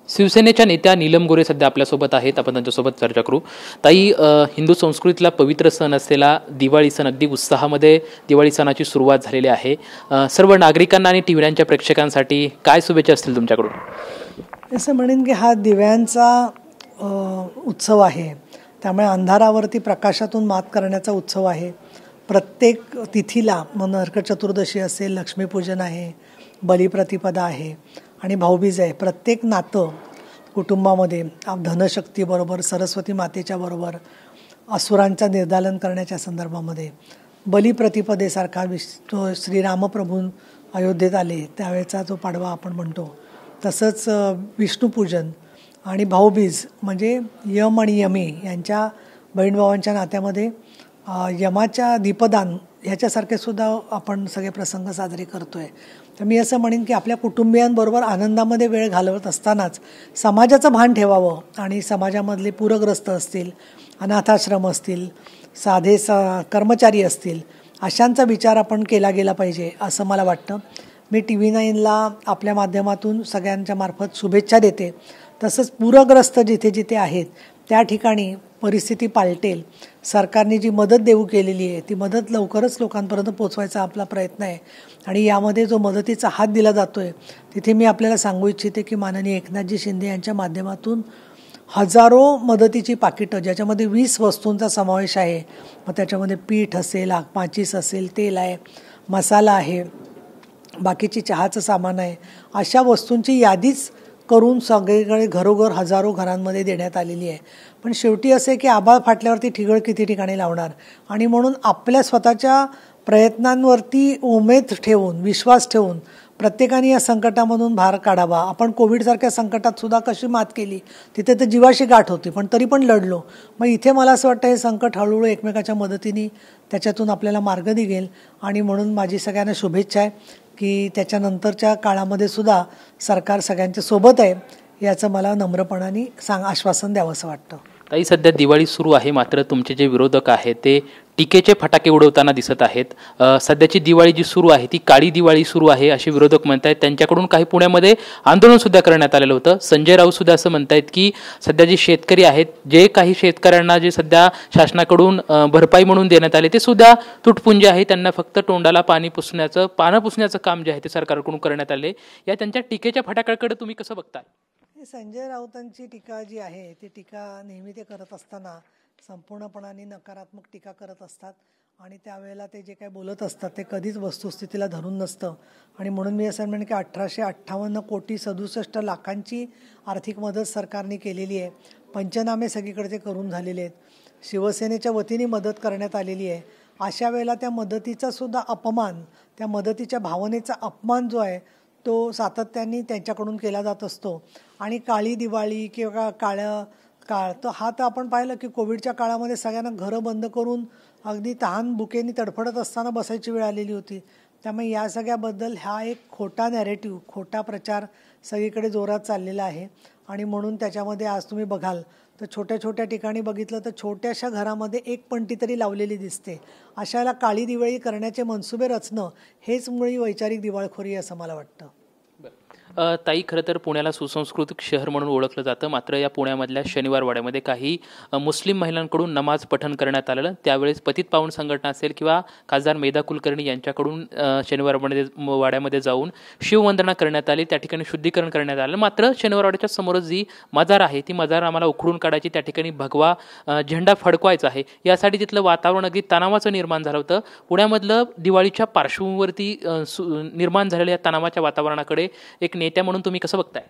शिवसेनेच्या नेत्या नीलम गोरे सध्या आपल्यासोबत आहेत. आपण त्यांच्यासोबत चर्चा करू. ताई, हिंदू संस्कृतीतला पवित्र सण असलेला दिवाळी सण अगदी उत्साहामध्ये दिवाळी सणाची सुरुवात झालेली आहे. सर्व नागरिकांना आणि टीव्हीच्या प्रेक्षकांसाठी काय शुभेच्छा असतील तुमच्याकडून? असं म्हणेन की हा दिव्यांचा उत्सव आहे, त्यामुळे अंधारावरती प्रकाशातून मात करण्याचा उत्सव आहे. प्रत्येक तिथीला मग नरक चतुर्दशी असेल, लक्ष्मीपूजन आहे, बलिप्रतिपदा आहे आणि भाऊबीज आहे. प्रत्येक नातं कुटुंबामध्ये धनशक्तीबरोबर, सरस्वती मातेच्या बरोबर, असुरांचा निर्दालन करण्याच्या संदर्भामध्ये बलिप्रतिपदेसारखा श्रीरामप्रभू अयोध्येत आले त्यावेळेचा जो पाडवा आपण म्हणतो, तसंच विष्णुपूजन आणि भाऊबीज म्हणजे यम आणि यमी यांच्या बहीणभावांच्या नात्यामध्ये यमाच्या दीपदान ह्याच्यासारखे सुद्धा आपण सगळे प्रसंग साजरे करतो आहे. तर मी असं म्हणेन की आपल्या कुटुंबियांबरोबर आनंदामध्ये वेळ घालवत असतानाच समाजाचं भान ठेवावं आणि समाजामधले पूरग्रस्त असतील, अनाथाश्रम असतील, साधे कर्मचारी असतील, अशांचा विचार आपण केला गेला पाहिजे असं मला वाटतं. मी TV9ला आपल्या माध्यमातून सगळ्यांच्या मार्फत शुभेच्छा देते. तसंच पूरग्रस्त जिथे जिथे आहेत त्या ठिकाणी परिस्थिती पालटेल, सरकारने जी मदत देऊ केलेली आहे ती मदत लवकरच लोकांपर्यंत पोचवायचा आपला प्रयत्न आहे. आणि यामध्ये जो मदतीचा हात दिला जातो आहे तिथे मी आपल्याला सांगू इच्छिते की माननीय एकनाथजी शिंदे यांच्या माध्यमातून हजारो मदतीची पाकिटं, ज्याच्यामध्ये 20 वस्तूंचा समावेश आहे. मग त्याच्यामध्ये पीठ असेल, माचीस असेल, तेल आहे, मसाला आहे, बाकीची चहाचं सामान आहे, अशा वस्तूंची यादीच करून सगळीकडे घरोघर हजारो घरांमध्ये देण्यात आलेली आहे. पण शेवटी असे की आभाळ फाटल्यावरती ठिगळ किती ठिकाणी लावणार, आणि म्हणून आपल्या स्वतःच्या प्रयत्नांवरती उमेद ठेवून, विश्वास ठेवून प्रत्येकाने या संकटामधून भार काढावा. आपण कोविडसारख्या संकटात सुद्धा कशी मात केली, तिथे तर जीवाशी गाठ होती पण तरी पण लढलो. मग इथे मला असं वाटतं हे संकट हळूहळू एकमेकाच्या मदतीने त्याच्यातून आपल्याला मार्ग निघेल. आणि म्हणून माझी सगळ्यांना शुभेच्छा आहे की त्याच्यानंतरच्या काळामध्ये सुद्धा सरकार सगळ्यांच्या सोबत आहे याचं मला नम्रपणाने आश्वासन द्यावं असं वाटतं. ताई, सध्या दिवाळी सुरू आहे, मात्र तुमचे जे विरोधक आहेत ते टीकेचे फटाके उडवताना दिसत आहेत. सध्याची दिवाळी जी सुरू आहे ती काळी दिवाळी सुरू आहे असे विरोधक म्हणत आहेत. त्यांच्याकडून काही पुण्यामध्ये आंदोलन सुद्धा करण्यात आलेलं होतं. संजय राऊत सुद्धा असं म्हणतायत की सध्या जे शेतकरी आहेत, जे काही शेतकऱ्यांना जे सध्या शासनाकडून भरपाई म्हणून देण्यात आले ते सुद्धा तुटपुंजे आहे. त्यांना फक्त तोंडाला पानं पुसण्याचं काम जे आहे ते सरकारकडून करण्यात आले. या त्यांच्या टीकेच्या फटाक्याकडे तुम्ही कसं बघताय? संजय राऊतांची टीका जी आहे ती टीका नेहमी ते करत असताना संपूर्णपणाने नकारात्मक टीका करत असतात. आणि त्यावेळेला ते जे काय बोलत असतात ते कधीच वस्तुस्थितीला धरून नसतं. आणि म्हणून मी असं म्हणेन की 1858,67 लाखांची आर्थिक मदत सरकारने केलेली आहे. पंचनामे सगळीकडे ते करून झालेले आहेत. शिवसेनेच्या वतीने मदत करण्यात आलेली आहे. अशा वेळेला त्या मदतीचा सुद्धा अपमान, त्या मदतीच्या भावनेचा अपमान जो आहे तो सातत्याने त्यांच्याकडून केला जात असतो. आणि काळी दिवाळी किंवा काळ तर हा तर आपण पाहिलं की कोविडच्या काळामध्ये सगळ्यांना घरं बंद करून अगदी तहान भुकेनी तडफडत असताना बसायची वेळ आलेली होती. त्यामुळे या सगळ्याबद्दल हा एक खोटा नॅरेटिव्ह, खोटा प्रचार सगळीकडे जोरात चाललेला आहे. आणि म्हणून त्याच्यामध्ये आज तुम्ही बघाल तर छोट्या छोट्या ठिकाणी बघितलं तर छोट्याशा घरामध्ये एक पणती तरी लावलेली दिसते. अशाला काळी दिवाळी करण्याचे मनसुबे रचणं हेच मुळी वैचारिक दिवाळखोरी असं मला वाटतं. ताई, खरं तर पुण्याला सुसंस्कृत शहर म्हणून ओळखलं जातं. मात्र या पुण्यामधल्या शनिवार वाड्यामध्ये काही मुस्लिम महिलांकडून नमाज पठण करण्यात आलेलं. त्यावेळेस पतित पावन संघटना असेल किंवा खासदार मेधा कुलकर्णी यांच्याकडून शनिवार वाड्यामध्ये जाऊन शिववंदना करण्यात आली. त्या ठिकाणी शुद्धीकरण करण्यात आलं. मात्र शनिवार वाड्याच्या समोरच जी मजार आहे ती मजार आम्हाला उखडून काढायची, त्या ठिकाणी भगवा झेंडा फडकवायचा आहे, यासाठी तिथलं वातावरण अगदी तणावाचं निर्माण झालं होतं. पुण्यामधलं दिवाळीच्या पार्श्वभूमीवरती निर्माण झालेल्या या तणावाच्या वातावरणाकडे एक नेत्या म्हणून तुम्ही कसं बघताय?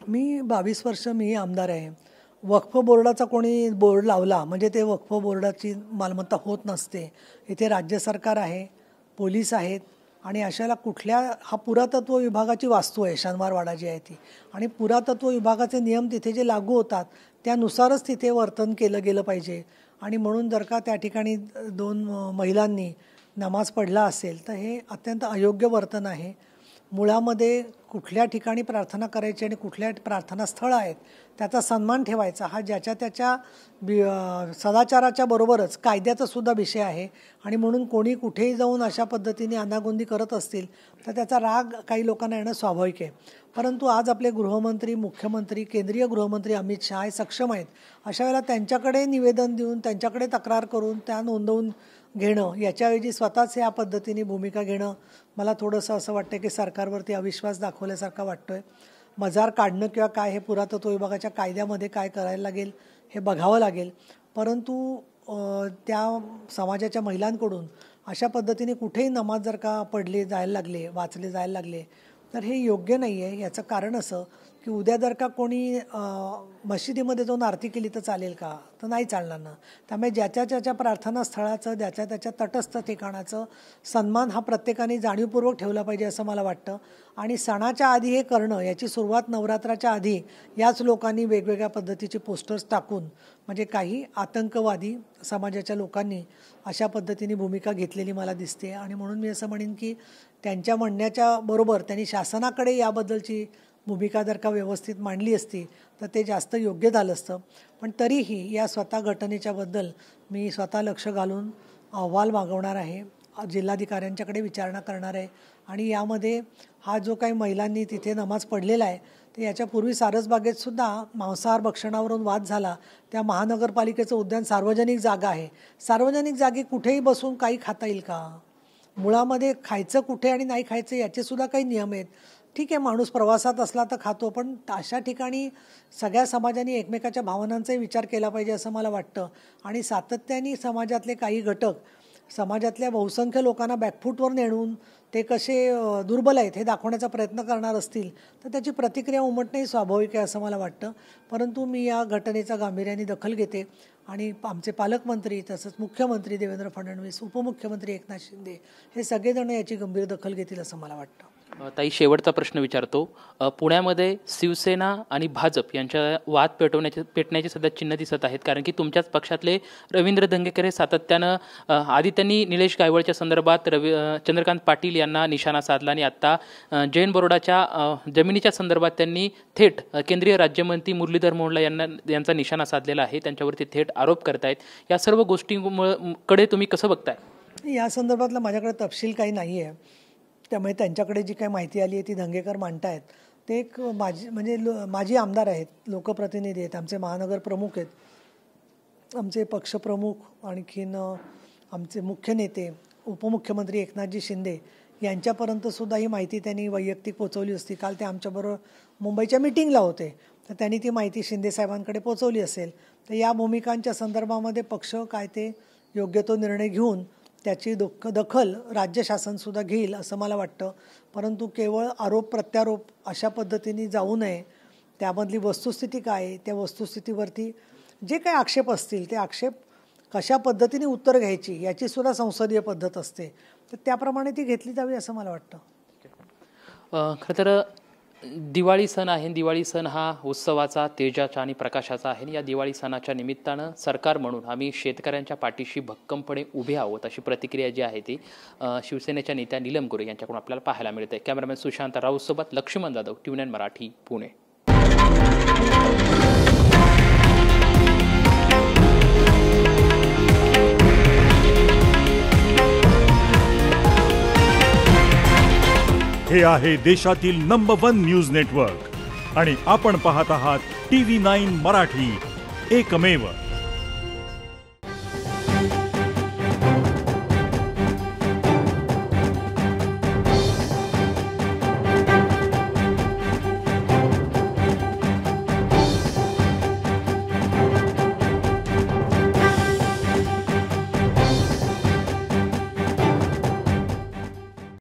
मी 22 वर्ष मी आमदार आहे. वक्फ बोर्डाचा कोणी बोर्ड लावला म्हणजे ते वक्फ बोर्डाची मालमत्ता होत नसते. इथे राज्य सरकार आहे, पोलीस आहेत, आणि अशाला हा पुरातत्व विभागाची वास्तू आहे शनिवारवाडा जी आहे ती. आणि पुरातत्व विभागाचे नियम तिथे जे लागू होतात त्यानुसारच तिथे वर्तन केलं गेलं पाहिजे. आणि म्हणून जर का त्या ठिकाणी 2 महिलांनी नमाज पढला असेल तर हे अत्यंत अयोग्य वर्तन आहे. मुळामध्ये कुठल्या ठिकाणी प्रार्थना करायची आणि कुठल्या प्रार्थना स्थळं आहेत त्याचा सन्मान ठेवायचा हा ज्याच्या त्याच्या सदाचाराच्या बरोबरच कायद्याचा सुद्धा विषय आहे. आणि म्हणून कोणी कुठेही जाऊन अशा पद्धतीने अनागोंदी करत असतील तर त्याचा राग काही लोकांना येणं स्वाभाविक आहे. परंतु आज आपले गृहमंत्री, मुख्यमंत्री, केंद्रीय गृहमंत्री अमित शहा हे सक्षम आहेत. अशा वेळेला त्यांच्याकडे निवेदन देऊन, त्यांच्याकडे तक्रार करून त्या नोंदवून घेणं याच्याऐवजी स्वतःच या पद्धतीने भूमिका घेणं मला थोडंसं असं वाटतं की सरकारवरती अविश्वास दाखवल्यासारखा वाटतोय. मजार काढणं किंवा काय हे पुरातत्व विभागाच्या कायद्यामध्ये काय करायला लागेल हे बघावं लागेल. परंतु त्या समाजाच्या महिलांकडून अशा पद्धतीने कुठेही नमाज जर का पडले जायला लागले, वाचले जायला लागले तर हे योग्य नाही आहे. याचं कारण असं की उद्या जर का कोणी मशिदीमध्ये जाऊन आरती केली तर चालेल का? तर नाही चालणार ना. त्यामुळे ज्याच्या त्याच्या प्रार्थना स्थळाचं, ज्याच्या त्याच्या तटस्थ ठिकाणाचं सन्मान हा प्रत्येकाने जाणीवपूर्वक ठेवला पाहिजे असं मला वाटतं. आणि सणाच्या आधी हे करणं, याची सुरुवात नवरात्राच्या आधी याच लोकांनी वेगवेगळ्या पद्धतीचे पोस्टर्स टाकून म्हणजे काही आतंकवादी समाजाच्या लोकांनी अशा पद्धतीने भूमिका घेतलेली मला दिसते. आणि म्हणून मी असं म्हणेन की त्यांच्या म्हणण्याच्या बरोबर त्यांनी शासनाकडे याबद्दलची भूमिका जर का व्यवस्थित मांडली असती तर ते जास्त योग्य झालं असतं. पण तरीही या स्वतः घटनेच्याबद्दल मी स्वतः लक्ष घालून अहवाल मागवणार आहे, जिल्हाधिकाऱ्यांच्याकडे विचारणा करणार आहे. आणि यामध्ये हा जो काही महिलांनी तिथे नमाज पडलेला आहे तर याच्यापूर्वी सारसबागेतसुद्धा मांसाहार भक्षणावरून वाद झाला. त्या महानगरपालिकेचं उद्यान सार्वजनिक जागा आहे. सार्वजनिक जागी कुठेही बसून काही खाता येईल का? मुळामध्ये खायचं कुठे आणि नाही खायचं याचेसुद्धा काही नियम आहेत. ठीक आहे, माणूस प्रवासात असला तर खातो, पण अशा ठिकाणी सगळ्या समाजाने एकमेकाच्या भावनांचाही विचार केला पाहिजे असं मला वाटतं. आणि सातत्याने समाजातले काही घटक समाजातल्या बहुसंख्य लोकांना बॅकफूटवर नेणून ते कसे दुर्बल आहेत हे दाखवण्याचा प्रयत्न करणार असतील तर त्याची प्रतिक्रिया उमटणंही स्वाभाविक आहे असं मला वाटतं. परंतु मी या घटनेचा गांभीर्याने दखल घेते आणि आमचे पालकमंत्री तसंच मुख्यमंत्री देवेंद्र फडणवीस, उपमुख्यमंत्री एकनाथ शिंदे हे सगळेजण याची गंभीर दखल घेतील असं मला वाटतं. ताई, शेवटचा प्रश्न विचारतो. पुण्यामध्ये शिवसेना आणि भाजप यांच्या वाद पेटण्याची सध्या चिन्ह दिसत आहेत. कारण की तुमच्याच पक्षातले रवींद्र धंगेकर हे सातत्यानं आधी त्यांनी निलेश गायवळच्या संदर्भात चंद्रकांत पाटील यांना निशाणा साधला आणि आत्ता जैन बोर्डाच्या जमिनीच्या संदर्भात त्यांनी थेट केंद्रीय राज्यमंत्री मुरलीधर मोहोळ यांचा निशाणा साधलेला आहे. त्यांच्यावरती थेट आरोप करतायत. या सर्व गोष्टींकडे तुम्ही कसं बघताय? या संदर्भातला माझ्याकडे तपशील काही नाही आहे. त्यामुळे त्यांच्याकडे जी काही माहिती आली आहे ती धंगेकर मांडतायत. ते एक माजी आमदार आहेत, लोकप्रतिनिधी आहेत, आमचे महानगर प्रमुख आहेत, आमचे पक्षप्रमुख, आणखीन आमचे मुख्य नेते उपमुख्यमंत्री एकनाथजी शिंदे यांच्यापर्यंतसुद्धा ही माहिती त्यांनी वैयक्तिक पोचवली असती. काल ते आमच्याबरोबर मुंबईच्या मिटिंगला होते तर त्यांनी ती माहिती शिंदेसाहेबांकडे पोचवली असेल. तर या भूमिकांच्या संदर्भामध्ये पक्ष काय ते योग्य तो निर्णय घेऊन त्याची दखल राज्य शासनसुद्धा घेईल असं मला वाटतं. परंतु केवळ आरोप प्रत्यारोप अशा पद्धतीने जाऊ नये. त्यामधली वस्तुस्थिती काय आहे, त्या वस्तुस्थितीवरती जे काही आक्षेप असतील ते आक्षेप कशा पद्धतीने उत्तर घ्यायची याचीसुद्धा संसदीय पद्धत असते, तर त्याप्रमाणे ती घेतली जावी असं मला वाटतं. खरं तर दिवाळी सण आहे. दिवाळी सण हा उत्सवाचा, तेजाचा आणि प्रकाशाचा आहे. या दिवाळी सणाच्या निमित्तानं सरकार म्हणून आम्ही शेतकऱ्यांच्या पाठीशी भक्कमपणे उभे आहोत अशी प्रतिक्रिया जी आहे ती शिवसेनेच्या नेत्या नीलम गोरे यांच्याकडून आपल्याला पाहायला मिळते. कॅमेरामॅन सुशांत राऊतसोबत लक्ष्मण जाधव, TVNN मराठी, पुणे. हे आहे देशातील नंबर 1 न्यूज नेटवर्क आणि आपण पाहत आहात TV9 मराठी, एकमेव.